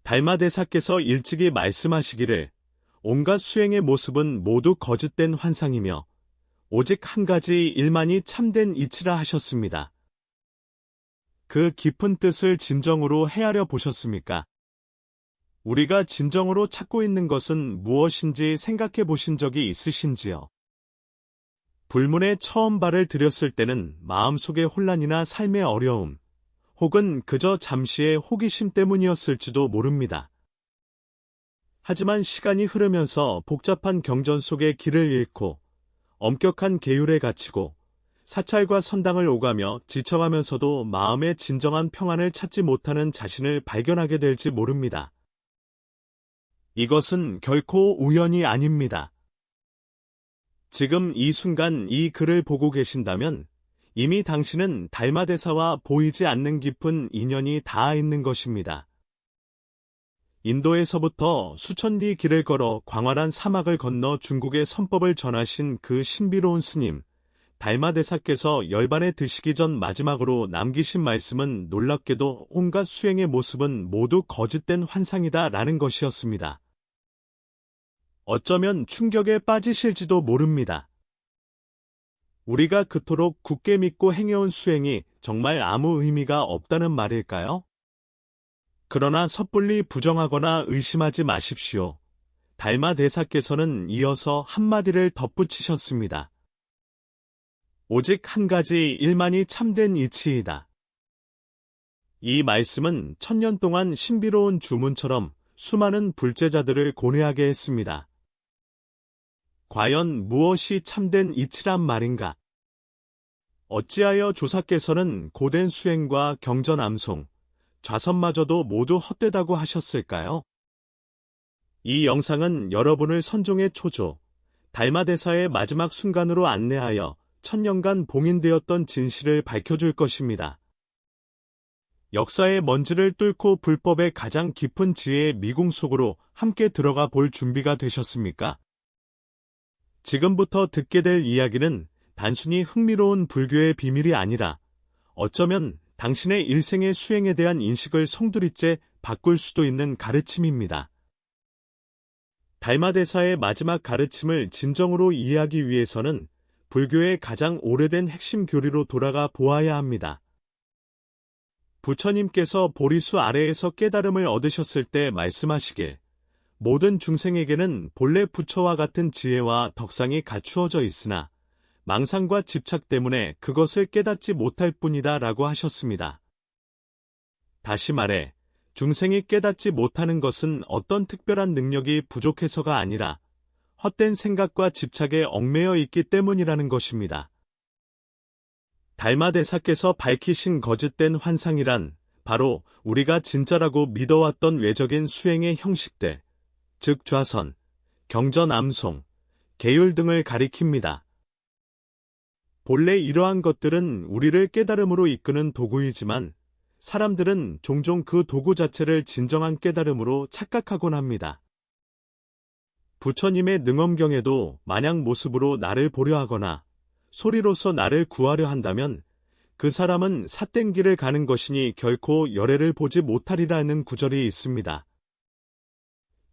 달마대사께서 일찍이 말씀하시기를 온갖 수행의 모습은 모두 거짓된 환상이며 오직 한 가지 일만이 참된 이치라 하셨습니다. 그 깊은 뜻을 진정으로 헤아려 보셨습니까? 우리가 진정으로 찾고 있는 것은 무엇인지 생각해 보신 적이 있으신지요? 불문에 처음 발을 들였을 때는 마음속의 혼란이나 삶의 어려움, 혹은 그저 잠시의 호기심 때문이었을지도 모릅니다. 하지만 시간이 흐르면서 복잡한 경전 속의 길을 잃고 엄격한 계율에 갇히고 사찰과 선당을 오가며 지쳐가면서도 마음의 진정한 평안을 찾지 못하는 자신을 발견하게 될지 모릅니다. 이것은 결코 우연이 아닙니다. 지금 이 순간 이 글을 보고 계신다면 이미 당신은 달마대사와 보이지 않는 깊은 인연이 닿아 있는 것입니다. 인도에서부터 수천 리 길을 걸어 광활한 사막을 건너 중국의 선법을 전하신 그 신비로운 스님, 달마대사께서 열반에 드시기 전 마지막으로 남기신 말씀은 놀랍게도 온갖 수행의 모습은 모두 거짓된 환상이다 라는 것이었습니다. 어쩌면 충격에 빠지실지도 모릅니다. 우리가 그토록 굳게 믿고 행해온 수행이 정말 아무 의미가 없다는 말일까요? 그러나 섣불리 부정하거나 의심하지 마십시오. 달마대사께서는 이어서 한마디를 덧붙이셨습니다. 오직 한 가지 일만이 참된 이치이다. 이 말씀은 천년 동안 신비로운 주문처럼 수많은 불제자들을 고뇌하게 했습니다. 과연 무엇이 참된 이치란 말인가? 어찌하여 조사께서는 고된 수행과 경전 암송, 좌선마저도 모두 헛되다고 하셨을까요? 이 영상은 여러분을 선종의 초조, 달마대사의 마지막 순간으로 안내하여 천년간 봉인되었던 진실을 밝혀줄 것입니다. 역사의 먼지를 뚫고 불법의 가장 깊은 지혜의 미궁 속으로 함께 들어가 볼 준비가 되셨습니까? 지금부터 듣게 될 이야기는 단순히 흥미로운 불교의 비밀이 아니라 어쩌면 당신의 일생의 수행에 대한 인식을 송두리째 바꿀 수도 있는 가르침입니다. 달마대사의 마지막 가르침을 진정으로 이해하기 위해서는 불교의 가장 오래된 핵심 교리로 돌아가 보아야 합니다. 부처님께서 보리수 아래에서 깨달음을 얻으셨을 때 말씀하시길 모든 중생에게는 본래 부처와 같은 지혜와 덕상이 갖추어져 있으나 망상과 집착 때문에 그것을 깨닫지 못할 뿐이다 라고 하셨습니다. 다시 말해 중생이 깨닫지 못하는 것은 어떤 특별한 능력이 부족해서가 아니라 헛된 생각과 집착에 얽매여 있기 때문이라는 것입니다. 달마대사께서 밝히신 거짓된 환상이란 바로 우리가 진짜라고 믿어왔던 외적인 수행의 형식들, 즉 좌선, 경전 암송, 계율 등을 가리킵니다. 본래 이러한 것들은 우리를 깨달음으로 이끄는 도구이지만 사람들은 종종 그 도구 자체를 진정한 깨달음으로 착각하곤 합니다. 부처님의 능엄경에도 만약 모습으로 나를 보려 하거나 소리로서 나를 구하려 한다면 그 사람은 삿된 길을 가는 것이니 결코 열애를 보지 못하리라는 구절이 있습니다.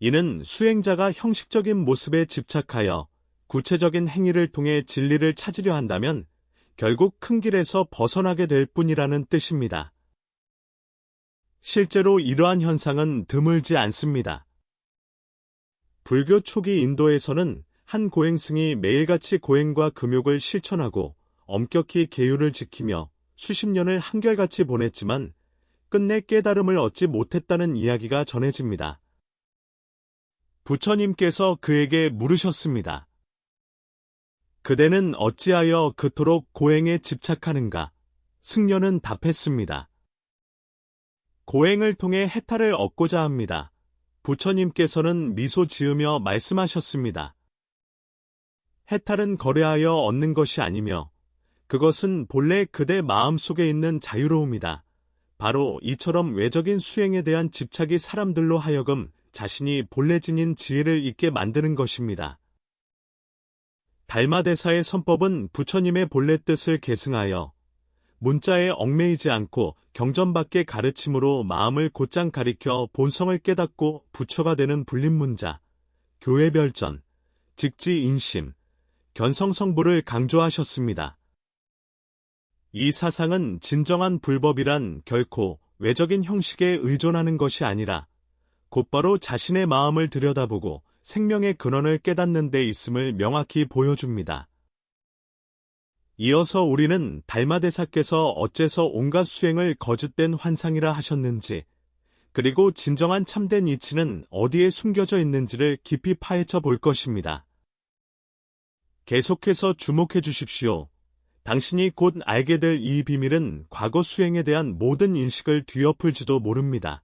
이는 수행자가 형식적인 모습에 집착하여 구체적인 행위를 통해 진리를 찾으려 한다면 결국 큰 길에서 벗어나게 될 뿐이라는 뜻입니다. 실제로 이러한 현상은 드물지 않습니다. 불교 초기 인도에서는 한 고행승이 매일같이 고행과 금욕을 실천하고 엄격히 계율을 지키며 수십 년을 한결같이 보냈지만 끝내 깨달음을 얻지 못했다는 이야기가 전해집니다. 부처님께서 그에게 물으셨습니다. 그대는 어찌하여 그토록 고행에 집착하는가? 승려는 답했습니다. 고행을 통해 해탈을 얻고자 합니다. 부처님께서는 미소 지으며 말씀하셨습니다. 해탈은 거래하여 얻는 것이 아니며 그것은 본래 그대 마음속에 있는 자유로움이다. 바로 이처럼 외적인 수행에 대한 집착이 사람들로 하여금 자신이 본래 지닌 지혜를 잊게 만드는 것입니다. 달마대사의 선법은 부처님의 본래 뜻을 계승하여 문자에 얽매이지 않고 경전밖의 가르침으로 마음을 곧장 가리켜 본성을 깨닫고 부처가 되는 불립문자, 교회별전, 직지인심, 견성성불을 강조하셨습니다. 이 사상은 진정한 불법이란 결코 외적인 형식에 의존하는 것이 아니라 곧바로 자신의 마음을 들여다보고 생명의 근원을 깨닫는 데 있음을 명확히 보여줍니다. 이어서 우리는 달마대사께서 어째서 온갖 수행을 거짓된 환상이라 하셨는지, 그리고 진정한 참된 이치는 어디에 숨겨져 있는지를 깊이 파헤쳐 볼 것입니다. 계속해서 주목해 주십시오. 당신이 곧 알게 될 이 비밀은 과거 수행에 대한 모든 인식을 뒤엎을지도 모릅니다.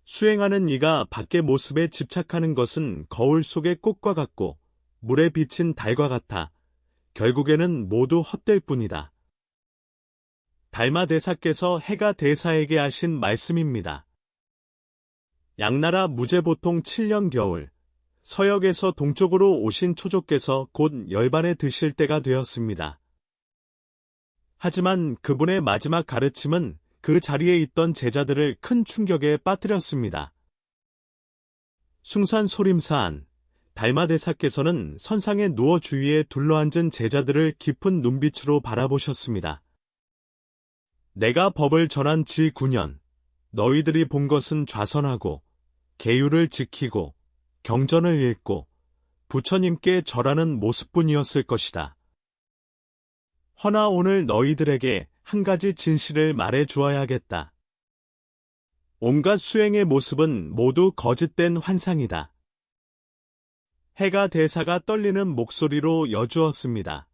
수행하는 이가 밖의 모습에 집착하는 것은 거울 속의 꽃과 같고 물에 비친 달과 같아 결국에는 모두 헛될 뿐이다. 달마대사께서 해가 대사에게 하신 말씀입니다. 양나라 무제보통 7년 겨울, 서역에서 동쪽으로 오신 초조께서 곧 열반에 드실 때가 되었습니다. 하지만 그분의 마지막 가르침은 그 자리에 있던 제자들을 큰 충격에 빠뜨렸습니다. 숭산 소림산, 달마대사께서는 선상에 누워 주위에 둘러앉은 제자들을 깊은 눈빛으로 바라보셨습니다. 내가 법을 전한 지 9년, 너희들이 본 것은 좌선하고, 계율을 지키고, 경전을 읽고, 부처님께 절하는 모습뿐이었을 것이다. 허나 오늘 너희들에게 한 가지 진실을 말해 주어야겠다. 온갖 수행의 모습은 모두 거짓된 환상이다. 해가 대사가 떨리는 목소리로 여주었습니다.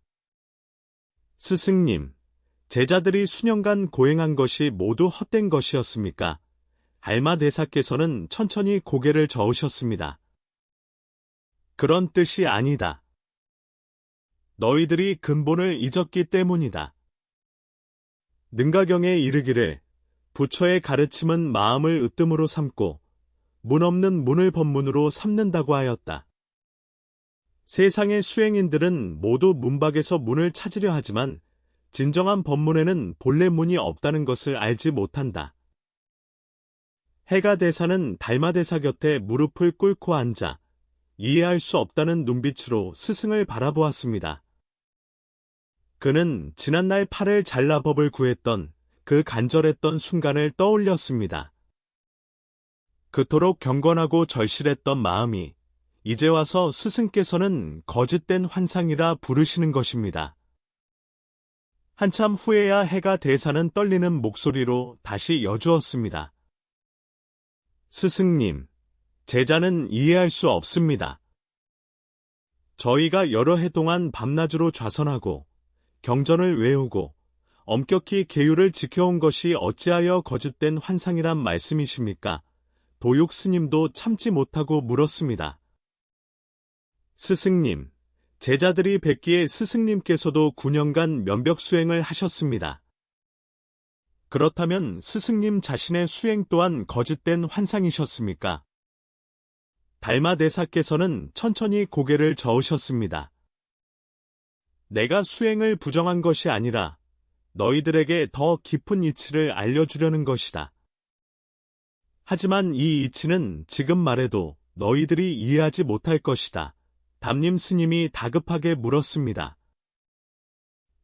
스승님, 제자들이 수년간 고행한 것이 모두 헛된 것이었습니까? 달마대사께서는 천천히 고개를 저으셨습니다. 그런 뜻이 아니다. 너희들이 근본을 잊었기 때문이다. 능가경에 이르기를 부처의 가르침은 마음을 으뜸으로 삼고 문 없는 문을 법문으로 삼는다고 하였다. 세상의 수행인들은 모두 문밖에서 문을 찾으려 하지만 진정한 법문에는 본래 문이 없다는 것을 알지 못한다. 해가 대사는 달마대사 곁에 무릎을 꿇고 앉아 이해할 수 없다는 눈빛으로 스승을 바라보았습니다. 그는 지난날 팔을 잘라 법을 구했던 그 간절했던 순간을 떠올렸습니다. 그토록 경건하고 절실했던 마음이 이제 와서 스승께서는 거짓된 환상이라 부르시는 것입니다. 한참 후에야 해가 대사는 떨리는 목소리로 다시 여주었습니다. 스승님, 제자는 이해할 수 없습니다. 저희가 여러 해 동안 밤낮으로 좌선하고 경전을 외우고 엄격히 계율을 지켜온 것이 어찌하여 거짓된 환상이란 말씀이십니까? 도육 스님도 참지 못하고 물었습니다. 스승님, 제자들이 뵙기에 스승님께서도 9년간 면벽 수행을 하셨습니다. 그렇다면 스승님 자신의 수행 또한 거짓된 환상이셨습니까? 달마대사께서는 천천히 고개를 저으셨습니다. 내가 수행을 부정한 것이 아니라 너희들에게 더 깊은 이치를 알려주려는 것이다. 하지만 이 이치는 지금 말해도 너희들이 이해하지 못할 것이다. 담림 스님이 다급하게 물었습니다.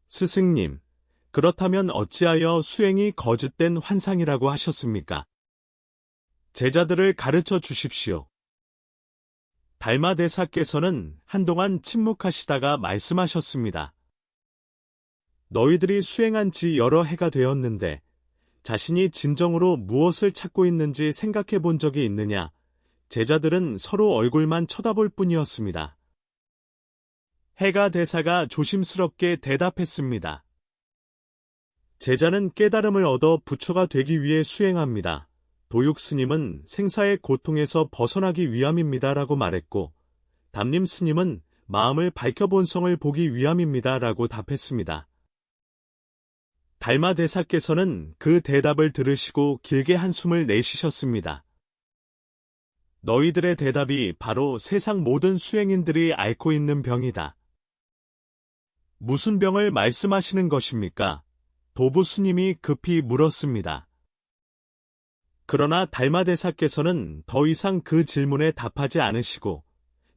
스승님, 그렇다면 어찌하여 수행이 거짓된 환상이라고 하셨습니까? 제자들을 가르쳐 주십시오. 달마대사께서는 한동안 침묵하시다가 말씀하셨습니다. 너희들이 수행한 지 여러 해가 되었는데 자신이 진정으로 무엇을 찾고 있는지 생각해 본 적이 있느냐? 제자들은 서로 얼굴만 쳐다볼 뿐이었습니다. 해가 대사가 조심스럽게 대답했습니다. 제자는 깨달음을 얻어 부처가 되기 위해 수행합니다. 도육 스님은 생사의 고통에서 벗어나기 위함입니다 라고 말했고, 담림 스님은 마음을 밝혀 본성을 보기 위함입니다 라고 답했습니다. 달마대사께서는 그 대답을 들으시고 길게 한숨을 내쉬셨습니다. 너희들의 대답이 바로 세상 모든 수행인들이 앓고 있는 병이다. 무슨 병을 말씀하시는 것입니까? 도부 스님이 급히 물었습니다. 그러나 달마대사께서는 더 이상 그 질문에 답하지 않으시고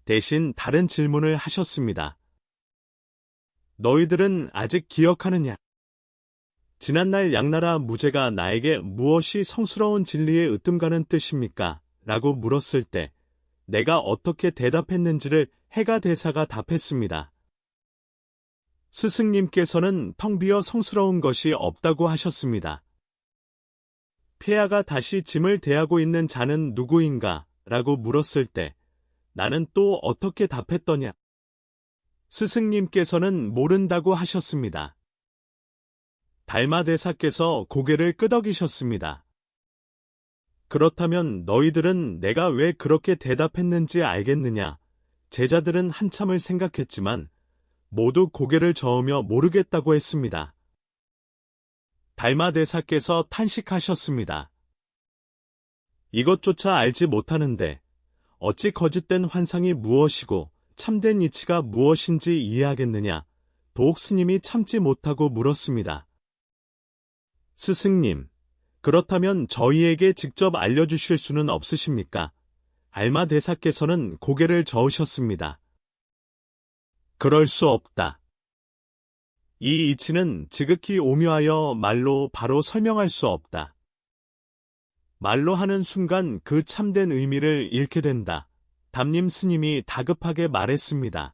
대신 다른 질문을 하셨습니다. 너희들은 아직 기억하느냐? 지난날 양나라 무제가 나에게 무엇이 성스러운 진리의 으뜸가는 뜻입니까? 라고 물었을 때 내가 어떻게 대답했는지를 해가 대사가 답했습니다. 스승님께서는 텅 비어 성스러운 것이 없다고 하셨습니다. 폐하가 다시 짐을 대하고 있는 자는 누구인가? 라고 물었을 때 나는 또 어떻게 답했더냐? 스승님께서는 모른다고 하셨습니다. 달마대사께서 고개를 끄덕이셨습니다. 그렇다면 너희들은 내가 왜 그렇게 대답했는지 알겠느냐? 제자들은 한참을 생각했지만 모두 고개를 저으며 모르겠다고 했습니다. 달마대사께서 탄식하셨습니다. 이것조차 알지 못하는데 어찌 거짓된 환상이 무엇이고 참된 이치가 무엇인지 이해하겠느냐? 도옥스님이 참지 못하고 물었습니다. 스승님, 그렇다면 저희에게 직접 알려주실 수는 없으십니까? 달마대사께서는 고개를 저으셨습니다. 그럴 수 없다. 이 이치는 지극히 오묘하여 말로 바로 설명할 수 없다. 말로 하는 순간 그 참된 의미를 잃게 된다. 담림 스님이 다급하게 말했습니다.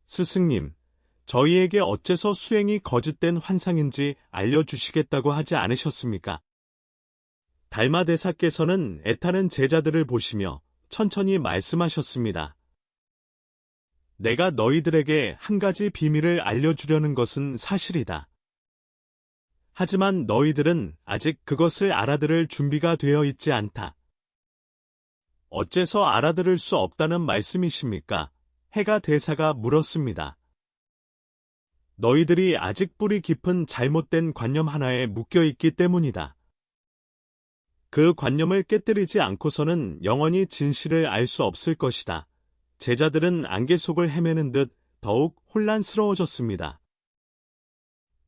스승님, 저희에게 어째서 수행이 거짓된 환상인지 알려주시겠다고 하지 않으셨습니까? 달마대사께서는 애타는 제자들을 보시며 천천히 말씀하셨습니다. 내가 너희들에게 한 가지 비밀을 알려주려는 것은 사실이다. 하지만 너희들은 아직 그것을 알아들을 준비가 되어 있지 않다. 어째서 알아들을 수 없다는 말씀이십니까? 해가 대사가 물었습니다. 너희들이 아직 뿌리 깊은 잘못된 관념 하나에 묶여있기 때문이다. 그 관념을 깨뜨리지 않고서는 영원히 진실을 알 수 없을 것이다. 제자들은 안개 속을 헤매는 듯 더욱 혼란스러워졌습니다.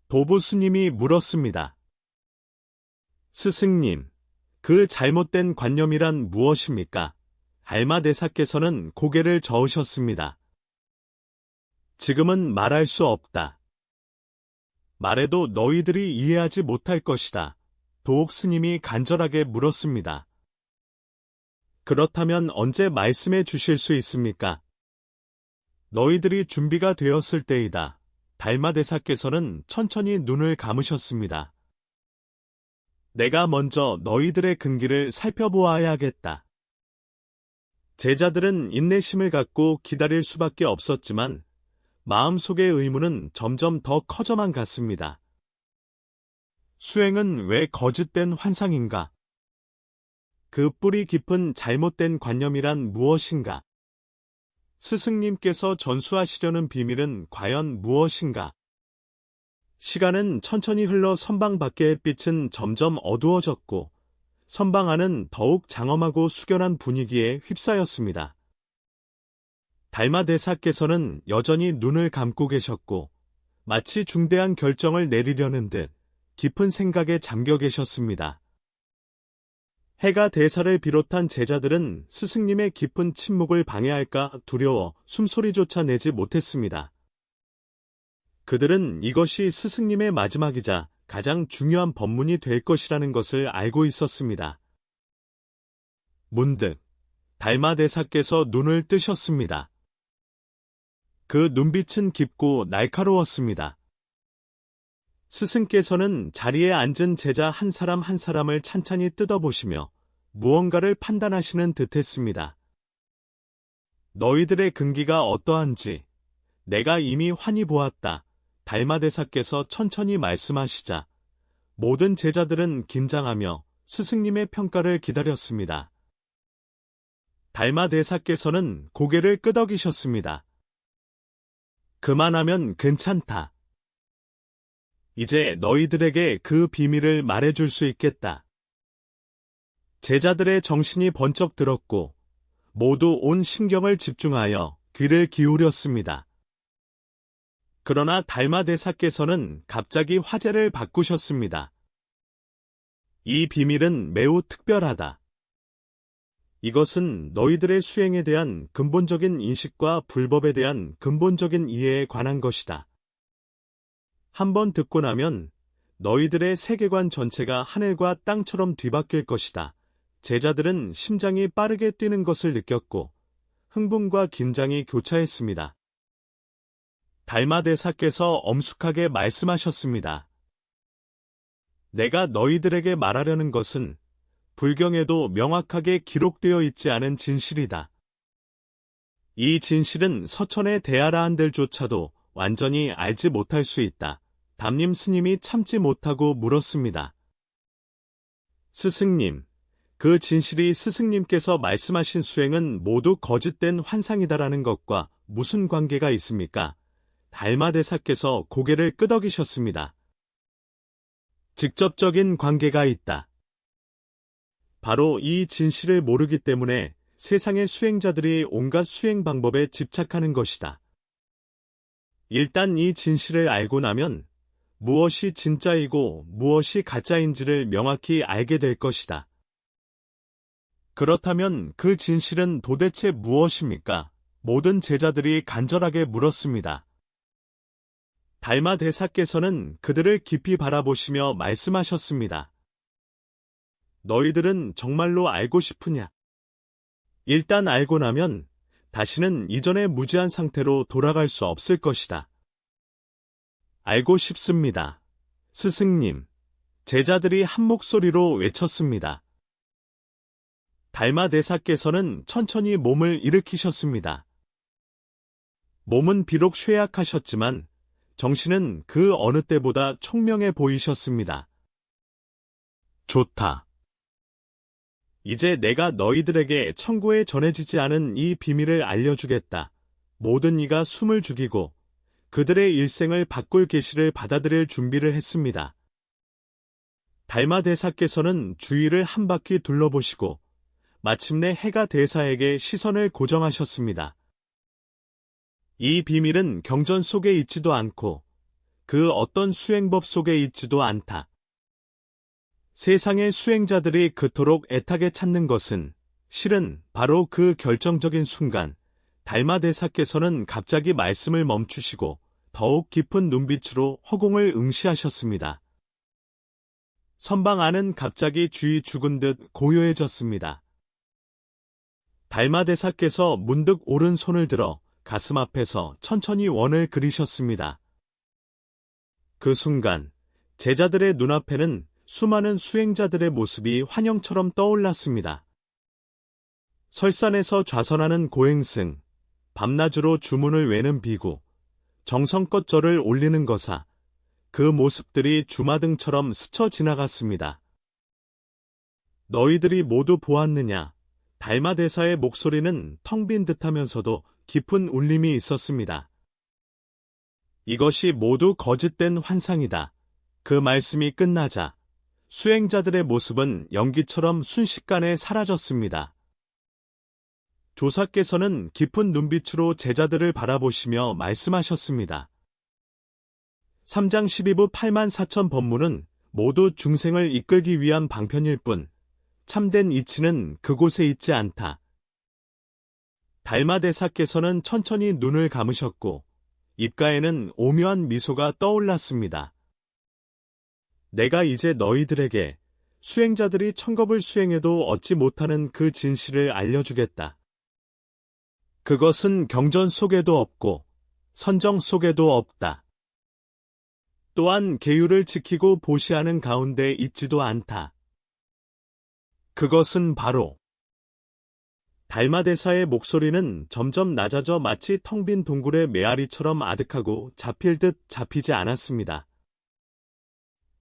도부 스님이 물었습니다. 스승님, 그 잘못된 관념이란 무엇입니까? 달마대사께서는 고개를 저으셨습니다. 지금은 말할 수 없다. 말해도 너희들이 이해하지 못할 것이다. 도옥 스님이 간절하게 물었습니다. 그렇다면 언제 말씀해 주실 수 있습니까? 너희들이 준비가 되었을 때이다. 달마대사께서는 천천히 눈을 감으셨습니다. 내가 먼저 너희들의 근기를 살펴보아야겠다. 제자들은 인내심을 갖고 기다릴 수밖에 없었지만 마음속의 의문은 점점 더 커져만 갔습니다. 수행은 왜 거짓된 환상인가? 그 뿌리 깊은 잘못된 관념이란 무엇인가? 스승님께서 전수하시려는 비밀은 과연 무엇인가? 시간은 천천히 흘러 선방 밖의 햇빛은 점점 어두워졌고 선방 안은 더욱 장엄하고 숙연한 분위기에 휩싸였습니다. 달마대사께서는 여전히 눈을 감고 계셨고 마치 중대한 결정을 내리려는 듯 깊은 생각에 잠겨 계셨습니다. 해가 대사를 비롯한 제자들은 스승님의 깊은 침묵을 방해할까 두려워 숨소리조차 내지 못했습니다. 그들은 이것이 스승님의 마지막이자 가장 중요한 법문이 될 것이라는 것을 알고 있었습니다. 문득 달마대사께서 눈을 뜨셨습니다. 그 눈빛은 깊고 날카로웠습니다. 스승께서는 자리에 앉은 제자 한 사람 한 사람을 찬찬히 뜯어보시며 무언가를 판단하시는 듯했습니다. 너희들의 근기가 어떠한지 내가 이미 환히 보았다. 달마대사께서 천천히 말씀하시자 모든 제자들은 긴장하며 스승님의 평가를 기다렸습니다. 달마대사께서는 고개를 끄덕이셨습니다. 그만하면 괜찮다. 이제 너희들에게 그 비밀을 말해줄 수 있겠다. 제자들의 정신이 번쩍 들었고 모두 온 신경을 집중하여 귀를 기울였습니다. 그러나 달마대사께서는 갑자기 화제를 바꾸셨습니다. 이 비밀은 매우 특별하다. 이것은 너희들의 수행에 대한 근본적인 인식과 불법에 대한 근본적인 이해에 관한 것이다. 한번 듣고 나면 너희들의 세계관 전체가 하늘과 땅처럼 뒤바뀔 것이다. 제자들은 심장이 빠르게 뛰는 것을 느꼈고 흥분과 긴장이 교차했습니다. 달마대사께서 엄숙하게 말씀하셨습니다. 내가 너희들에게 말하려는 것은 불경에도 명확하게 기록되어 있지 않은 진실이다. 이 진실은 서천의 대아라한들조차도 완전히 알지 못할 수 있다. 담임 스님이 참지 못하고 물었습니다. 스승님, 그 진실이 스승님께서 말씀하신 수행은 모두 거짓된 환상이다라는 것과 무슨 관계가 있습니까? 달마대사께서 고개를 끄덕이셨습니다. 직접적인 관계가 있다. 바로 이 진실을 모르기 때문에 세상의 수행자들이 온갖 수행 방법에 집착하는 것이다. 일단 이 진실을 알고 나면 무엇이 진짜이고 무엇이 가짜인지를 명확히 알게 될 것이다. 그렇다면 그 진실은 도대체 무엇입니까? 모든 제자들이 간절하게 물었습니다. 달마대사께서는 그들을 깊이 바라보시며 말씀하셨습니다. 너희들은 정말로 알고 싶으냐? 일단 알고 나면 다시는 이전의 무지한 상태로 돌아갈 수 없을 것이다. 알고 싶습니다. 스승님, 제자들이 한 목소리로 외쳤습니다. 달마대사께서는 천천히 몸을 일으키셨습니다. 몸은 비록 쇠약하셨지만 정신은 그 어느 때보다 총명해 보이셨습니다. 좋다. 이제 내가 너희들에게 천고에 전해지지 않은 이 비밀을 알려주겠다. 모든 이가 숨을 죽이고 그들의 일생을 바꿀 계시를 받아들일 준비를 했습니다. 달마대사께서는 주위를 한 바퀴 둘러보시고 마침내 해가 대사에게 시선을 고정하셨습니다. 이 비밀은 경전 속에 있지도 않고 그 어떤 수행법 속에 있지도 않다. 세상의 수행자들이 그토록 애타게 찾는 것은 실은 바로 그 결정적인 순간 달마대사께서는 갑자기 말씀을 멈추시고 더욱 깊은 눈빛으로 허공을 응시하셨습니다. 선방 안은 갑자기 쥐 죽은 듯 고요해졌습니다. 달마대사께서 문득 오른손을 들어 가슴 앞에서 천천히 원을 그리셨습니다. 그 순간 제자들의 눈앞에는 수많은 수행자들의 모습이 환영처럼 떠올랐습니다. 설산에서 좌선하는 고행승, 밤낮으로 주문을 외는 비구, 정성껏 절을 올리는 거사, 그 모습들이 주마등처럼 스쳐 지나갔습니다. 너희들이 모두 보았느냐? 달마대사의 목소리는 텅 빈 듯하면서도 깊은 울림이 있었습니다. 이것이 모두 거짓된 환상이다. 그 말씀이 끝나자 수행자들의 모습은 연기처럼 순식간에 사라졌습니다. 조사께서는 깊은 눈빛으로 제자들을 바라보시며 말씀하셨습니다. 3장 12부 84,000 법문은 모두 중생을 이끌기 위한 방편일 뿐 참된 이치는 그곳에 있지 않다. 달마대사께서는 천천히 눈을 감으셨고 입가에는 오묘한 미소가 떠올랐습니다. 내가 이제 너희들에게 수행자들이 천겁을 수행해도 얻지 못하는 그 진실을 알려주겠다. 그것은 경전 속에도 없고 선정 속에도 없다. 또한 계율을 지키고 보시하는 가운데 있지도 않다. 그것은 바로 달마대사의 목소리는 점점 낮아져 마치 텅 빈 동굴의 메아리처럼 아득하고 잡힐 듯 잡히지 않았습니다.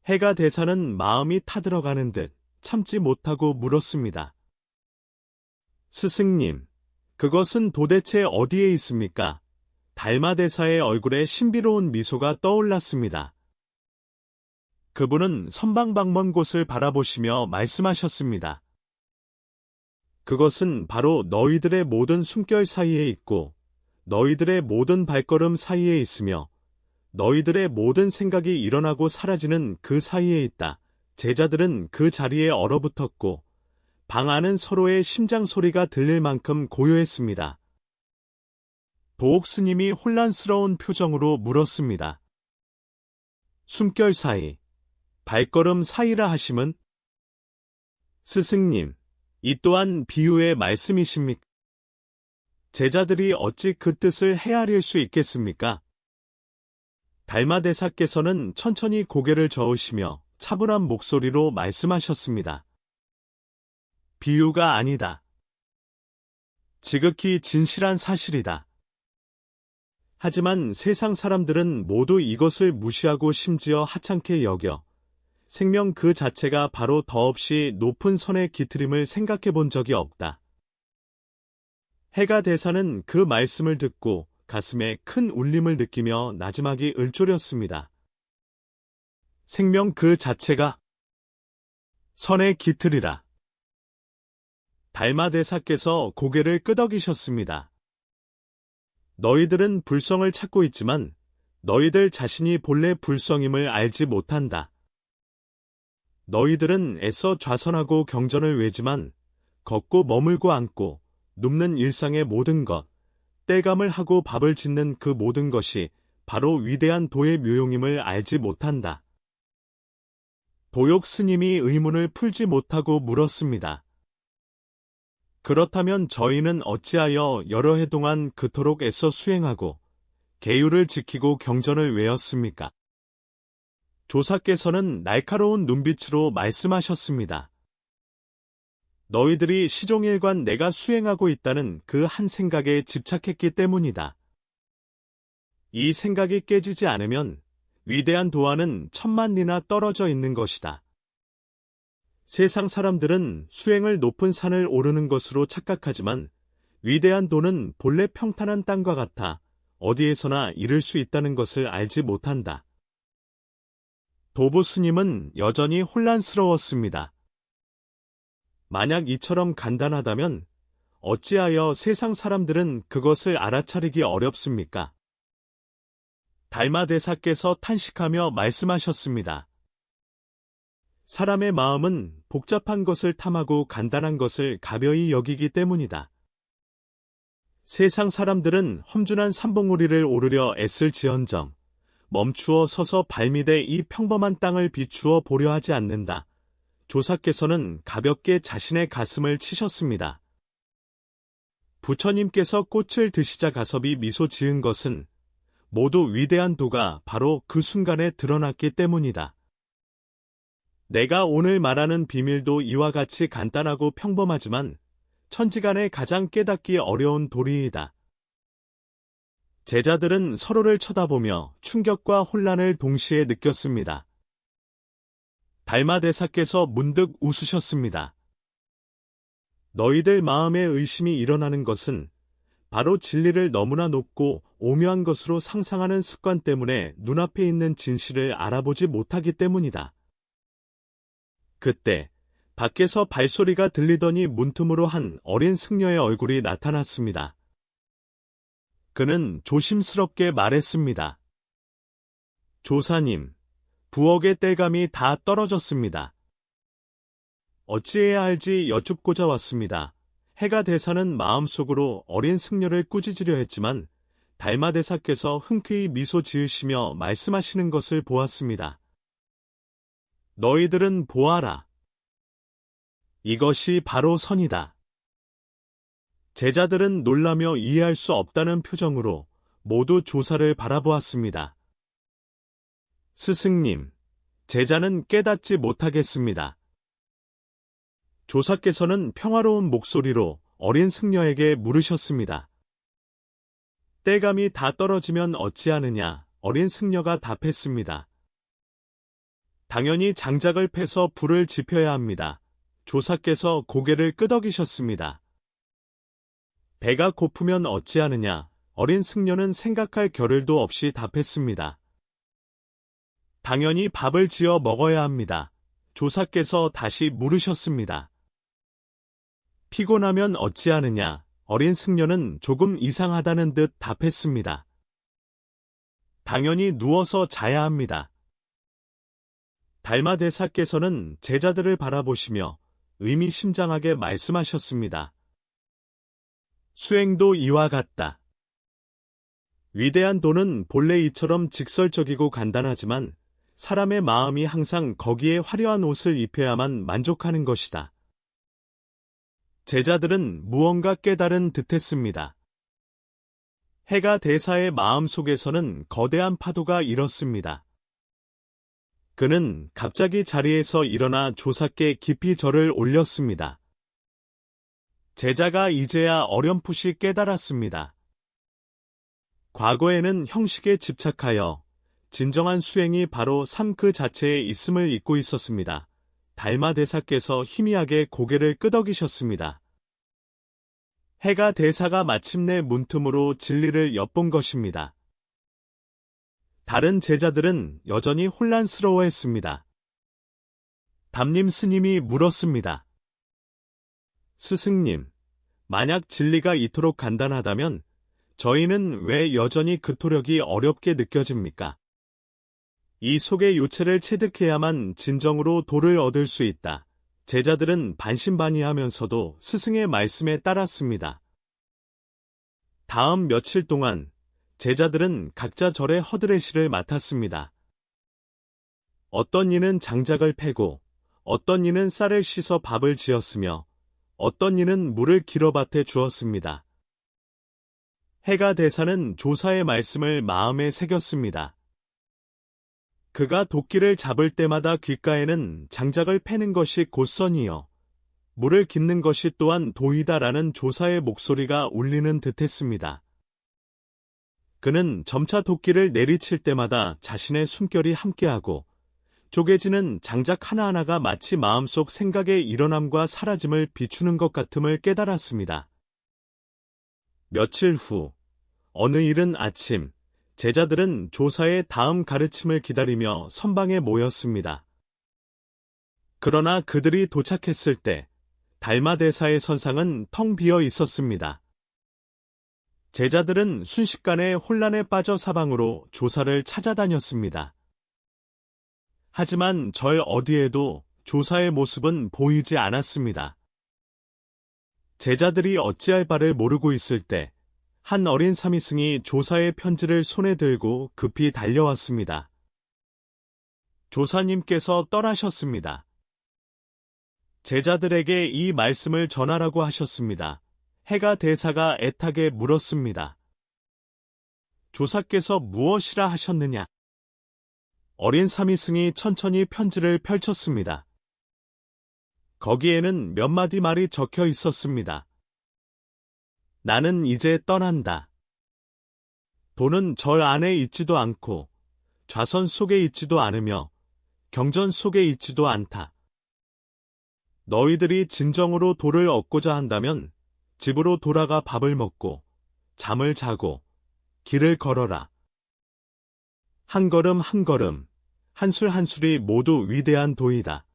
해가 대사는 마음이 타들어가는 듯 참지 못하고 물었습니다. 스승님, 그것은 도대체 어디에 있습니까? 달마대사의 얼굴에 신비로운 미소가 떠올랐습니다. 그분은 선방방 먼 곳을 바라보시며 말씀하셨습니다. 그것은 바로 너희들의 모든 숨결 사이에 있고 너희들의 모든 발걸음 사이에 있으며 너희들의 모든 생각이 일어나고 사라지는 그 사이에 있다. 제자들은 그 자리에 얼어붙었고 방 안은 서로의 심장 소리가 들릴 만큼 고요했습니다. 도옥 스님이 혼란스러운 표정으로 물었습니다. 숨결 사이, 발걸음 사이라 하심은? 스승님, 이 또한 비유의 말씀이십니까? 제자들이 어찌 그 뜻을 헤아릴 수 있겠습니까? 달마대사께서는 천천히 고개를 저으시며 차분한 목소리로 말씀하셨습니다. 비유가 아니다. 지극히 진실한 사실이다. 하지만 세상 사람들은 모두 이것을 무시하고 심지어 하찮게 여겨 생명 그 자체가 바로 더없이 높은 선의 기트림을 생각해 본 적이 없다. 해가 대사는 그 말씀을 듣고 가슴에 큰 울림을 느끼며 나지막이 을조렸습니다. 생명 그 자체가 선의 기틀이라. 달마대사께서 고개를 끄덕이셨습니다. 너희들은 불성을 찾고 있지만 너희들 자신이 본래 불성임을 알지 못한다. 너희들은 애써 좌선하고 경전을 외지만 걷고 머물고 앉고 눕는 일상의 모든 것, 떼감을 하고 밥을 짓는 그 모든 것이 바로 위대한 도의 묘용임을 알지 못한다. 도욕 스님이 의문을 풀지 못하고 물었습니다. 그렇다면 저희는 어찌하여 여러 해 동안 그토록 애써 수행하고 계율을 지키고 경전을 외웠습니까? 조사께서는 날카로운 눈빛으로 말씀하셨습니다. 너희들이 시종일관 내가 수행하고 있다는 그 한 생각에 집착했기 때문이다. 이 생각이 깨지지 않으면 위대한 도화는 천만 리나 떨어져 있는 것이다. 세상 사람들은 수행을 높은 산을 오르는 것으로 착각하지만 위대한 도는 본래 평탄한 땅과 같아 어디에서나 이룰 수 있다는 것을 알지 못한다. 도부 스님은 여전히 혼란스러웠습니다. 만약 이처럼 간단하다면 어찌하여 세상 사람들은 그것을 알아차리기 어렵습니까? 달마대사께서 탄식하며 말씀하셨습니다. 사람의 마음은 복잡한 것을 탐하고 간단한 것을 가벼이 여기기 때문이다. 세상 사람들은 험준한 산봉우리를 오르려 애쓸지언정 멈추어 서서 발밑에 이 평범한 땅을 비추어 보려 하지 않는다. 조사께서는 가볍게 자신의 가슴을 치셨습니다. 부처님께서 꽃을 드시자 가섭이 미소 지은 것은 모두 위대한 도가 바로 그 순간에 드러났기 때문이다. 내가 오늘 말하는 비밀도 이와 같이 간단하고 평범하지만 천지간에 가장 깨닫기 어려운 도리이다. 제자들은 서로를 쳐다보며 충격과 혼란을 동시에 느꼈습니다. 달마대사께서 문득 웃으셨습니다. 너희들 마음에 의심이 일어나는 것은 바로 진리를 너무나 높고 오묘한 것으로 상상하는 습관 때문에 눈앞에 있는 진실을 알아보지 못하기 때문이다. 그때 밖에서 발소리가 들리더니 문틈으로 한 어린 승려의 얼굴이 나타났습니다. 그는 조심스럽게 말했습니다. 조사님, 부엌의 땔감이 다 떨어졌습니다. 어찌해야 할지 여쭙고자 왔습니다. 해가 대사는 마음속으로 어린 승려를 꾸짖으려 했지만 달마대사께서 흔쾌히 미소 지으시며 말씀하시는 것을 보았습니다. 너희들은 보아라. 이것이 바로 선이다. 제자들은 놀라며 이해할 수 없다는 표정으로 모두 조사를 바라보았습니다. 스승님, 제자는 깨닫지 못하겠습니다. 조사께서는 평화로운 목소리로 어린 승려에게 물으셨습니다. 땔감이 다 떨어지면 어찌하느냐? 어린 승려가 답했습니다. 당연히 장작을 패서 불을 지펴야 합니다. 조사께서 고개를 끄덕이셨습니다. 배가 고프면 어찌하느냐? 어린 승려는 생각할 겨를도 없이 답했습니다. 당연히 밥을 지어 먹어야 합니다. 조사께서 다시 물으셨습니다. 피곤하면 어찌하느냐? 어린 승려는 조금 이상하다는 듯 답했습니다. 당연히 누워서 자야 합니다. 달마대사께서는 제자들을 바라보시며 의미심장하게 말씀하셨습니다. 수행도 이와 같다. 위대한 도는 본래 이처럼 직설적이고 간단하지만 사람의 마음이 항상 거기에 화려한 옷을 입혀야만 만족하는 것이다. 제자들은 무언가 깨달은 듯했습니다. 해가 대사의 마음속에서는 거대한 파도가 일었습니다. 그는 갑자기 자리에서 일어나 조사께 깊이 절을 올렸습니다. 제자가 이제야 어렴풋이 깨달았습니다. 과거에는 형식에 집착하여 진정한 수행이 바로 삶 그 자체에 있음을 잊고 있었습니다. 달마대사께서 희미하게 고개를 끄덕이셨습니다. 해가 대사가 마침내 문틈으로 진리를 엿본 것입니다. 다른 제자들은 여전히 혼란스러워했습니다. 담림 스님이 물었습니다. 스승님, 만약 진리가 이토록 간단하다면 저희는 왜 여전히 그 토력이 어렵게 느껴집니까? 이 속의 요체를 체득해야만 진정으로 도를 얻을 수 있다. 제자들은 반신반의하면서도 스승의 말씀에 따랐습니다. 다음 며칠 동안 제자들은 각자 절의 허드레시를 맡았습니다. 어떤 이는 장작을 패고 어떤 이는 쌀을 씻어 밥을 지었으며 어떤 이는 물을 기러밭에 주었습니다. 해가 대사는 조사의 말씀을 마음에 새겼습니다. 그가 도끼를 잡을 때마다 귓가에는 장작을 패는 것이 곧선이요 물을 깃는 것이 또한 도이다라는 조사의 목소리가 울리는 듯했습니다. 그는 점차 도끼를 내리칠 때마다 자신의 숨결이 함께하고 쪼개지는 장작 하나하나가 마치 마음속 생각의 일어남과 사라짐을 비추는 것 같음을 깨달았습니다. 며칠 후 어느 이른 아침 제자들은 조사의 다음 가르침을 기다리며 선방에 모였습니다. 그러나 그들이 도착했을 때 달마대사의 선상은 텅 비어 있었습니다. 제자들은 순식간에 혼란에 빠져 사방으로 조사를 찾아다녔습니다. 하지만 절 어디에도 조사의 모습은 보이지 않았습니다. 제자들이 어찌할 바를 모르고 있을 때 한 어린 사미승이 조사의 편지를 손에 들고 급히 달려왔습니다. 조사님께서 떠나셨습니다. 제자들에게 이 말씀을 전하라고 하셨습니다. 해가 대사가 애타게 물었습니다. 조사께서 무엇이라 하셨느냐? 어린 사미승이 천천히 편지를 펼쳤습니다. 거기에는 몇 마디 말이 적혀 있었습니다. 나는 이제 떠난다. 도는 절 안에 있지도 않고 좌선 속에 있지도 않으며 경전 속에 있지도 않다. 너희들이 진정으로 도를 얻고자 한다면 집으로 돌아가 밥을 먹고 잠을 자고 길을 걸어라. 한 걸음 한 걸음, 한술 한술이 모두 위대한 도이다.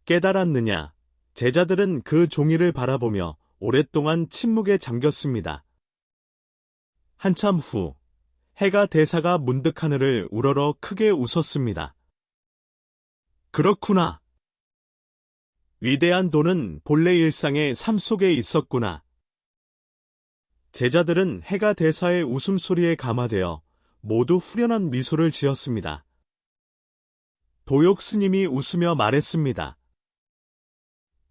깨달았느냐? 제자들은 그 종이를 바라보며 오랫동안 침묵에 잠겼습니다. 한참 후 해가 대사가 문득 하늘을 우러러 크게 웃었습니다. 그렇구나. 위대한 도는 본래 일상의 삶 속에 있었구나. 제자들은 해가 대사의 웃음소리에 감화되어 모두 후련한 미소를 지었습니다. 도욕 스님이 웃으며 말했습니다.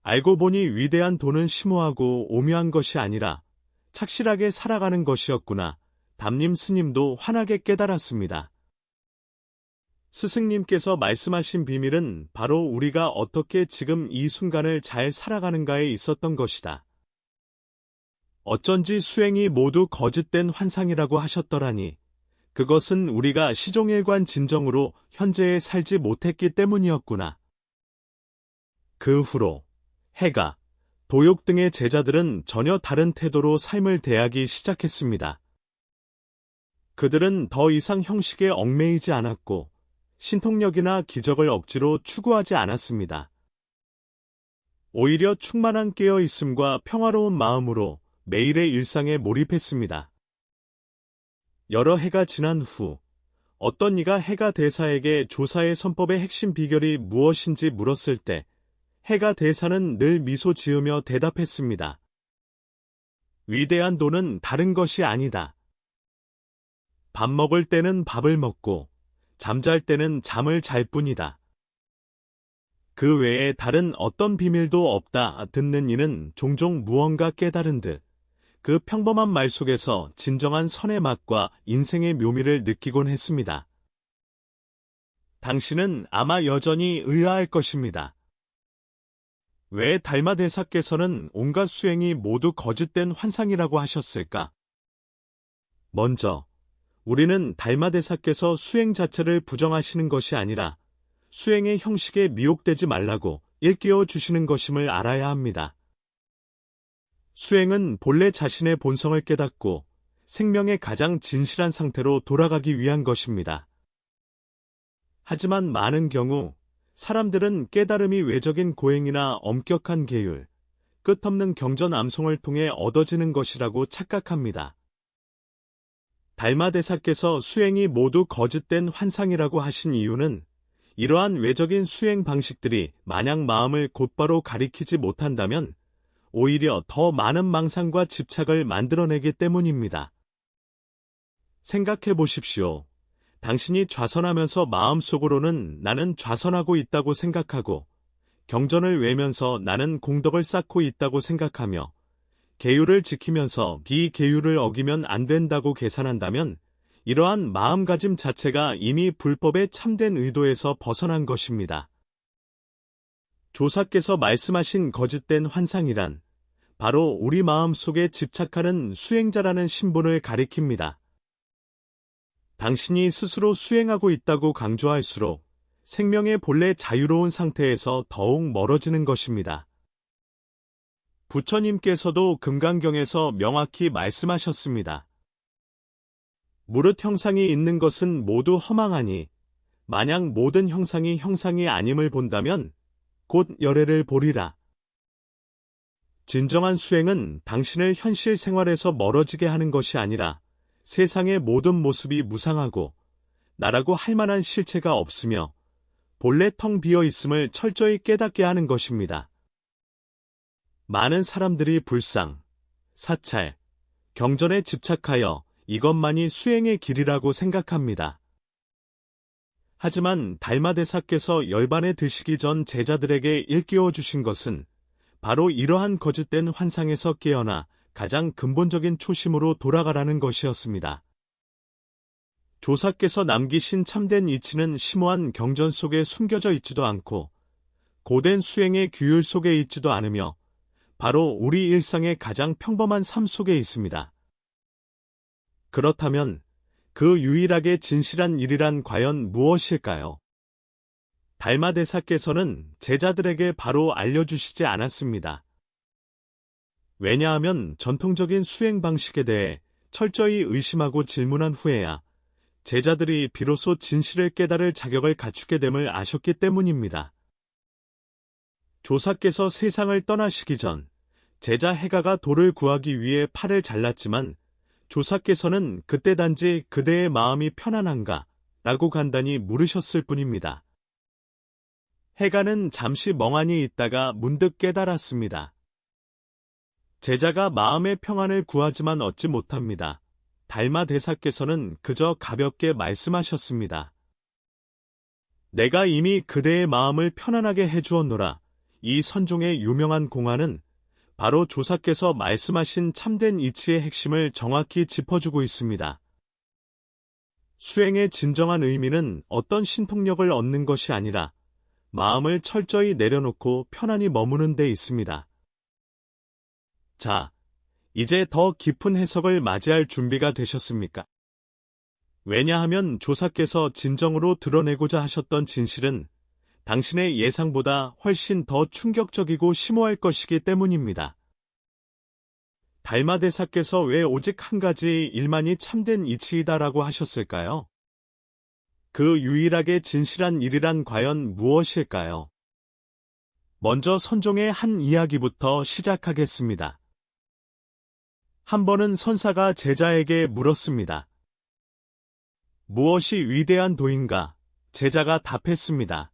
알고 보니 위대한 도는 심오하고 오묘한 것이 아니라 착실하게 살아가는 것이었구나. 담림 스님도 환하게 깨달았습니다. 스승님께서 말씀하신 비밀은 바로 우리가 어떻게 지금 이 순간을 잘 살아가는가에 있었던 것이다. 어쩐지 수행이 모두 거짓된 환상이라고 하셨더라니. 그것은 우리가 시종일관 진정으로 현재에 살지 못했기 때문이었구나. 그 후로 해가, 도욕 등의 제자들은 전혀 다른 태도로 삶을 대하기 시작했습니다. 그들은 더 이상 형식에 얽매이지 않았고 신통력이나 기적을 억지로 추구하지 않았습니다. 오히려 충만한 깨어있음과 평화로운 마음으로 매일의 일상에 몰입했습니다. 여러 해가 지난 후 어떤 이가 해가 대사에게 조사의 선법의 핵심 비결이 무엇인지 물었을 때 해가 대사는 늘 미소 지으며 대답했습니다. 위대한 도는 다른 것이 아니다. 밥 먹을 때는 밥을 먹고 잠잘 때는 잠을 잘 뿐이다. 그 외에 다른 어떤 비밀도 없다. 듣는 이는 종종 무언가 깨달은 듯 그 평범한 말 속에서 진정한 선의 맛과 인생의 묘미를 느끼곤 했습니다. 당신은 아마 여전히 의아할 것입니다. 왜 달마 대사께서는 온갖 수행이 모두 거짓된 환상이라고 하셨을까? 먼저, 우리는 달마 대사께서 수행 자체를 부정하시는 것이 아니라 수행의 형식에 미혹되지 말라고 일깨워 주시는 것임을 알아야 합니다. 수행은 본래 자신의 본성을 깨닫고 생명의 가장 진실한 상태로 돌아가기 위한 것입니다. 하지만 많은 경우 사람들은 깨달음이 외적인 고행이나 엄격한 계율, 끝없는 경전암송을 통해 얻어지는 것이라고 착각합니다. 달마 대사께서 수행이 모두 거짓된 환상이라고 하신 이유는 이러한 외적인 수행 방식들이 만약 마음을 곧바로 가리키지 못한다면 오히려 더 많은 망상과 집착을 만들어내기 때문입니다. 생각해 보십시오. 당신이 좌선하면서 마음속으로는 나는 좌선하고 있다고 생각하고 경전을 외면서 나는 공덕을 쌓고 있다고 생각하며 계율을 지키면서 비계율을 어기면 안 된다고 계산한다면 이러한 마음가짐 자체가 이미 불법의 참된 의도에서 벗어난 것입니다. 조사께서 말씀하신 거짓된 환상이란 바로 우리 마음 속에 집착하는 수행자라는 신분을 가리킵니다. 당신이 스스로 수행하고 있다고 강조할수록 생명의 본래 자유로운 상태에서 더욱 멀어지는 것입니다. 부처님께서도 금강경에서 명확히 말씀하셨습니다. 무릇 형상이 있는 것은 모두 허망하니 만약 모든 형상이 형상이 아님을 본다면 곧 열애를 보리라. 진정한 수행은 당신을 현실 생활에서 멀어지게 하는 것이 아니라 세상의 모든 모습이 무상하고 나라고 할 만한 실체가 없으며 본래 텅 비어 있음을 철저히 깨닫게 하는 것입니다. 많은 사람들이 불상, 사찰, 경전에 집착하여 이것만이 수행의 길이라고 생각합니다. 하지만 달마 대사께서 열반에 드시기 전 제자들에게 일깨워 주신 것은 바로 이러한 거짓된 환상에서 깨어나 가장 근본적인 초심으로 돌아가라는 것이었습니다. 조사께서 남기신 참된 이치는 심오한 경전 속에 숨겨져 있지도 않고 고된 수행의 규율 속에 있지도 않으며 바로 우리 일상의 가장 평범한 삶 속에 있습니다. 그렇다면 그 유일하게 진실한 일이란 과연 무엇일까요? 달마 대사께서는 제자들에게 바로 알려주시지 않았습니다. 왜냐하면 전통적인 수행 방식에 대해 철저히 의심하고 질문한 후에야 제자들이 비로소 진실을 깨달을 자격을 갖추게 됨을 아셨기 때문입니다. 조사께서 세상을 떠나시기 전 제자 해가가 돌을 구하기 위해 팔을 잘랐지만 조사께서는 그때 단지 그대의 마음이 편안한가? 라고 간단히 물으셨을 뿐입니다. 해가는 잠시 멍하니 있다가 문득 깨달았습니다. 제자가 마음의 평안을 구하지만 얻지 못합니다. 달마 대사께서는 그저 가볍게 말씀하셨습니다. 내가 이미 그대의 마음을 편안하게 해주었노라. 이 선종의 유명한 공안은 바로 조사께서 말씀하신 참된 이치의 핵심을 정확히 짚어주고 있습니다. 수행의 진정한 의미는 어떤 신통력을 얻는 것이 아니라 마음을 철저히 내려놓고 편안히 머무는 데 있습니다. 자, 이제 더 깊은 해석을 맞이할 준비가 되셨습니까? 왜냐하면 조사께서 진정으로 드러내고자 하셨던 진실은 당신의 예상보다 훨씬 더 충격적이고 심오할 것이기 때문입니다. 달마 대사께서 왜 오직 한 가지 일만이 참된 이치이다라고 하셨을까요? 그 유일하게 진실한 일이란 과연 무엇일까요? 먼저 선종의 한 이야기부터 시작하겠습니다. 한 번은 선사가 제자에게 물었습니다. 무엇이 위대한 도인가? 제자가 답했습니다.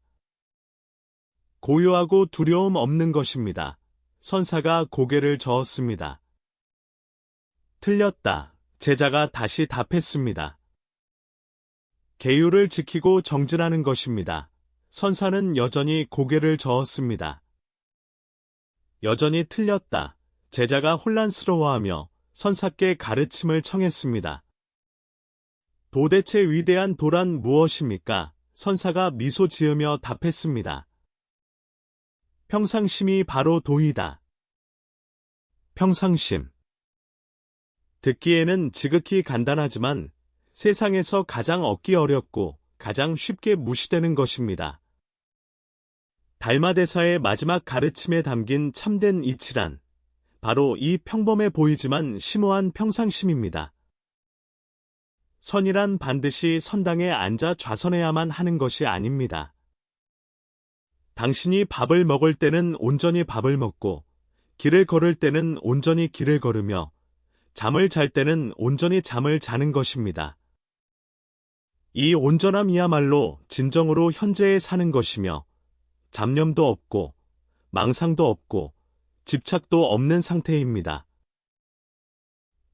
고요하고 두려움 없는 것입니다. 선사가 고개를 저었습니다. 틀렸다. 제자가 다시 답했습니다. 계율을 지키고 정진하는 것입니다. 선사는 여전히 고개를 저었습니다. 여전히 틀렸다. 제자가 혼란스러워하며 선사께 가르침을 청했습니다. 도대체 위대한 도란 무엇입니까? 선사가 미소 지으며 답했습니다. 평상심이 바로 도이다. 평상심. 듣기에는 지극히 간단하지만 세상에서 가장 얻기 어렵고 가장 쉽게 무시되는 것입니다. 달마대사의 마지막 가르침에 담긴 참된 이치란 바로 이 평범해 보이지만 심오한 평상심입니다. 선이란 반드시 선당에 앉아 좌선해야만 하는 것이 아닙니다. 당신이 밥을 먹을 때는 온전히 밥을 먹고 길을 걸을 때는 온전히 길을 걸으며 잠을 잘 때는 온전히 잠을 자는 것입니다. 이 온전함이야말로 진정으로 현재에 사는 것이며 잡념도 없고 망상도 없고 집착도 없는 상태입니다.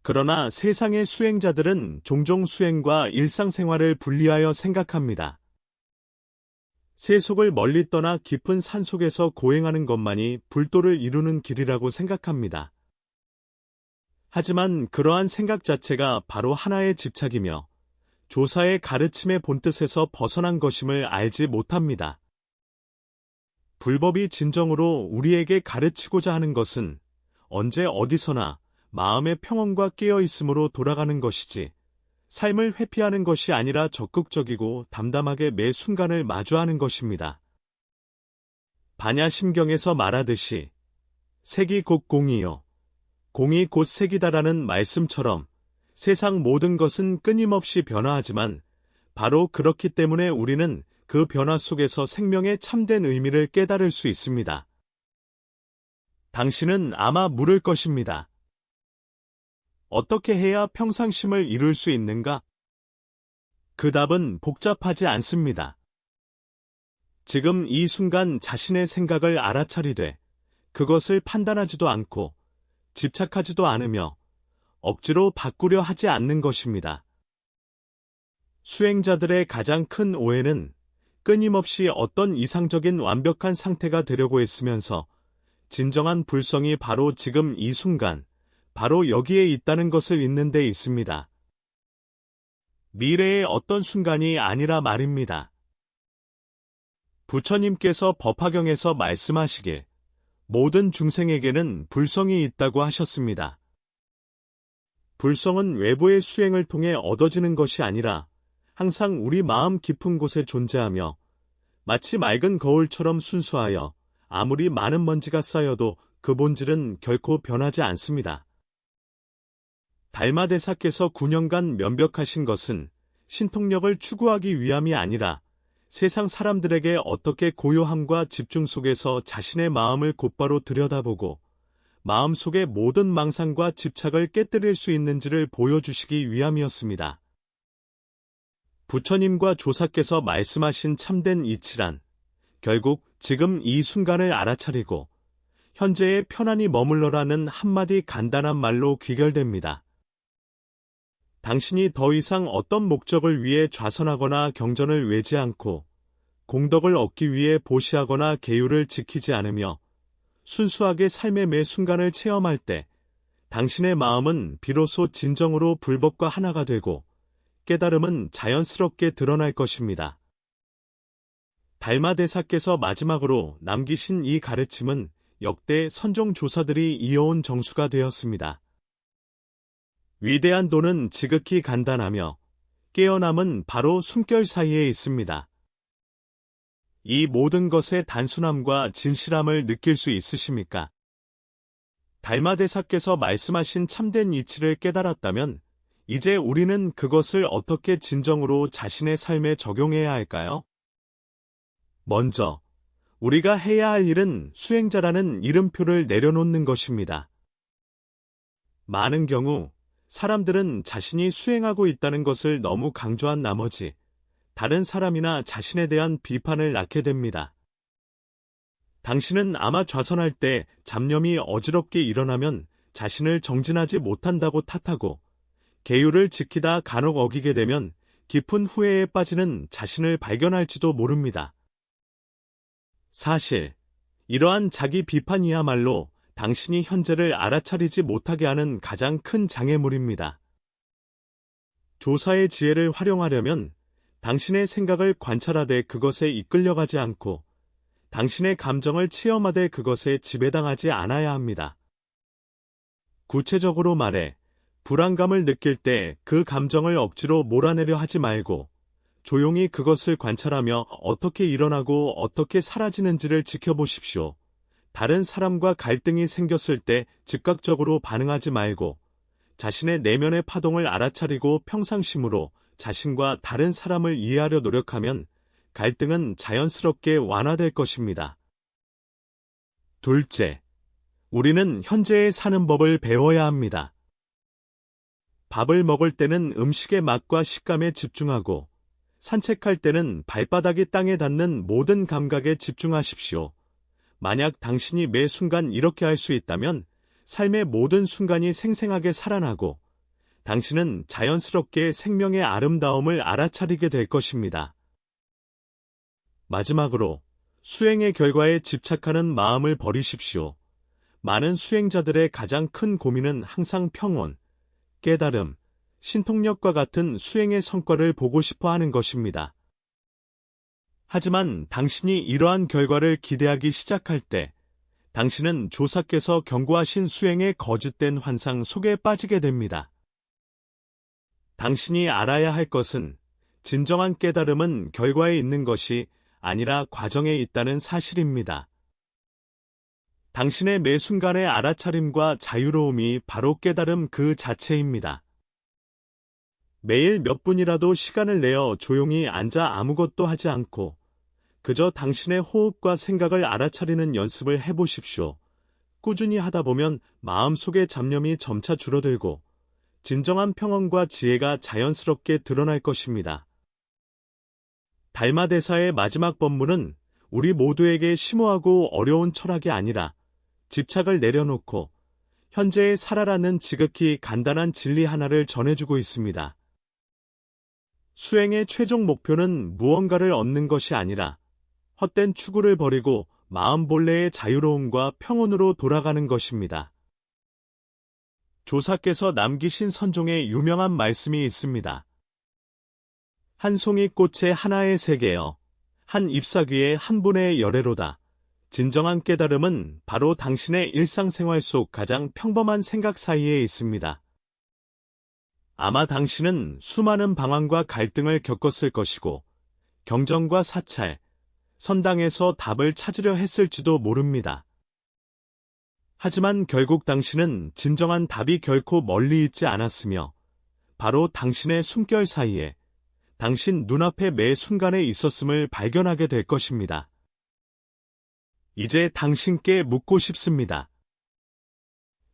그러나 세상의 수행자들은 종종 수행과 일상생활을 분리하여 생각합니다. 세속을 멀리 떠나 깊은 산속에서 고행하는 것만이 불도를 이루는 길이라고 생각합니다. 하지만 그러한 생각 자체가 바로 하나의 집착이며 조사의 가르침의 본뜻에서 벗어난 것임을 알지 못합니다. 불법이 진정으로 우리에게 가르치고자 하는 것은 언제 어디서나 마음의 평온과 깨어있음으로 돌아가는 것이지 삶을 회피하는 것이 아니라 적극적이고 담담하게 매 순간을 마주하는 것입니다. 반야심경에서 말하듯이 색이 곧 공이요 공이 곧 색이다라는 말씀처럼 세상 모든 것은 끊임없이 변화하지만 바로 그렇기 때문에 우리는 그 변화 속에서 생명의 참된 의미를 깨달을 수 있습니다. 당신은 아마 물을 것입니다. 어떻게 해야 평상심을 이룰 수 있는가? 그 답은 복잡하지 않습니다. 지금 이 순간 자신의 생각을 알아차리되 그것을 판단하지도 않고 집착하지도 않으며 억지로 바꾸려 하지 않는 것입니다. 수행자들의 가장 큰 오해는 끊임없이 어떤 이상적인 완벽한 상태가 되려고 했으면서 진정한 불성이 바로 지금 이 순간, 바로 여기에 있다는 것을 잊는 데 있습니다. 미래의 어떤 순간이 아니라 말입니다. 부처님께서 법화경에서 말씀하시길 모든 중생에게는 불성이 있다고 하셨습니다. 불성은 외부의 수행을 통해 얻어지는 것이 아니라 항상 우리 마음 깊은 곳에 존재하며 마치 맑은 거울처럼 순수하여 아무리 많은 먼지가 쌓여도 그 본질은 결코 변하지 않습니다. 달마대사께서 9년간 면벽하신 것은 신통력을 추구하기 위함이 아니라 세상 사람들에게 어떻게 고요함과 집중 속에서 자신의 마음을 곧바로 들여다보고 마음속의 모든 망상과 집착을 깨뜨릴 수 있는지를 보여주시기 위함이었습니다. 부처님과 조사께서 말씀하신 참된 이치란 결국 지금 이 순간을 알아차리고 현재에 편안히 머물러라는 한마디 간단한 말로 귀결됩니다. 당신이 더 이상 어떤 목적을 위해 좌선하거나 경전을 외지 않고 공덕을 얻기 위해 보시하거나 계율을 지키지 않으며 순수하게 삶의 매 순간을 체험할 때 당신의 마음은 비로소 진정으로 불법과 하나가 되고 깨달음은 자연스럽게 드러날 것입니다. 달마대사께서 마지막으로 남기신 이 가르침은 역대 선종조사들이 이어온 정수가 되었습니다. 위대한 도는 지극히 간단하며 깨어남은 바로 숨결 사이에 있습니다. 이 모든 것의 단순함과 진실함을 느낄 수 있으십니까? 달마대사께서 말씀하신 참된 이치를 깨달았다면 이제 우리는 그것을 어떻게 진정으로 자신의 삶에 적용해야 할까요? 먼저 우리가 해야 할 일은 수행자라는 이름표를 내려놓는 것입니다. 많은 경우 사람들은 자신이 수행하고 있다는 것을 너무 강조한 나머지 다른 사람이나 자신에 대한 비판을 낳게 됩니다. 당신은 아마 좌선할 때 잡념이 어지럽게 일어나면 자신을 정진하지 못한다고 탓하고 계율을 지키다 간혹 어기게 되면 깊은 후회에 빠지는 자신을 발견할지도 모릅니다. 사실 이러한 자기 비판이야말로 당신이 현재를 알아차리지 못하게 하는 가장 큰 장애물입니다. 조사의 지혜를 활용하려면 당신의 생각을 관찰하되 그것에 이끌려가지 않고 당신의 감정을 체험하되 그것에 지배당하지 않아야 합니다. 구체적으로 말해 불안감을 느낄 때 그 감정을 억지로 몰아내려 하지 말고 조용히 그것을 관찰하며 어떻게 일어나고 어떻게 사라지는지를 지켜보십시오. 다른 사람과 갈등이 생겼을 때 즉각적으로 반응하지 말고 자신의 내면의 파동을 알아차리고 평상심으로 자신과 다른 사람을 이해하려 노력하면 갈등은 자연스럽게 완화될 것입니다. 둘째, 우리는 현재에 사는 법을 배워야 합니다. 밥을 먹을 때는 음식의 맛과 식감에 집중하고 산책할 때는 발바닥이 땅에 닿는 모든 감각에 집중하십시오. 만약 당신이 매 순간 이렇게 할 수 있다면 삶의 모든 순간이 생생하게 살아나고 당신은 자연스럽게 생명의 아름다움을 알아차리게 될 것입니다. 마지막으로 수행의 결과에 집착하는 마음을 버리십시오. 많은 수행자들의 가장 큰 고민은 항상 평온, 깨달음, 신통력과 같은 수행의 성과를 보고 싶어 하는 것입니다. 하지만 당신이 이러한 결과를 기대하기 시작할 때 당신은 조사께서 경고하신 수행의 거짓된 환상 속에 빠지게 됩니다. 당신이 알아야 할 것은 진정한 깨달음은 결과에 있는 것이 아니라 과정에 있다는 사실입니다. 당신의 매 순간의 알아차림과 자유로움이 바로 깨달음 그 자체입니다. 매일 몇 분이라도 시간을 내어 조용히 앉아 아무것도 하지 않고 그저 당신의 호흡과 생각을 알아차리는 연습을 해보십시오. 꾸준히 하다 보면 마음속의 잡념이 점차 줄어들고 진정한 평온과 지혜가 자연스럽게 드러날 것입니다. 달마대사의 마지막 법문은 우리 모두에게 심오하고 어려운 철학이 아니라 집착을 내려놓고 현재에 살아라는 지극히 간단한 진리 하나를 전해주고 있습니다. 수행의 최종 목표는 무언가를 얻는 것이 아니라 헛된 추구를 버리고 마음 본래의 자유로움과 평온으로 돌아가는 것입니다. 조사께서 남기신 선종의 유명한 말씀이 있습니다. 한 송이 꽃에 하나의 세계여, 한 잎사귀에 한 분의 열애로다. 진정한 깨달음은 바로 당신의 일상생활 속 가장 평범한 생각 사이에 있습니다. 아마 당신은 수많은 방황과 갈등을 겪었을 것이고 경전과 사찰, 선당에서 답을 찾으려 했을지도 모릅니다. 하지만 결국 당신은 진정한 답이 결코 멀리 있지 않았으며 바로 당신의 숨결 사이에 당신 눈앞의 매 순간에 있었음을 발견하게 될 것입니다. 이제 당신께 묻고 싶습니다.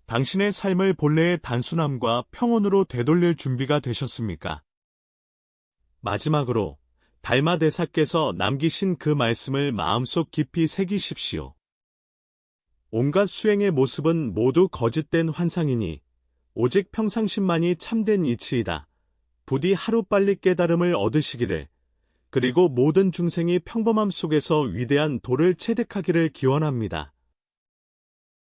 당신의 삶을 본래의 단순함과 평온으로 되돌릴 준비가 되셨습니까? 마지막으로 달마대사께서 남기신 그 말씀을 마음속 깊이 새기십시오. 온갖 수행의 모습은 모두 거짓된 환상이니 오직 평상심만이 참된 이치이다. 부디 하루빨리 깨달음을 얻으시기를, 그리고 모든 중생이 평범함 속에서 위대한 도를 체득하기를 기원합니다.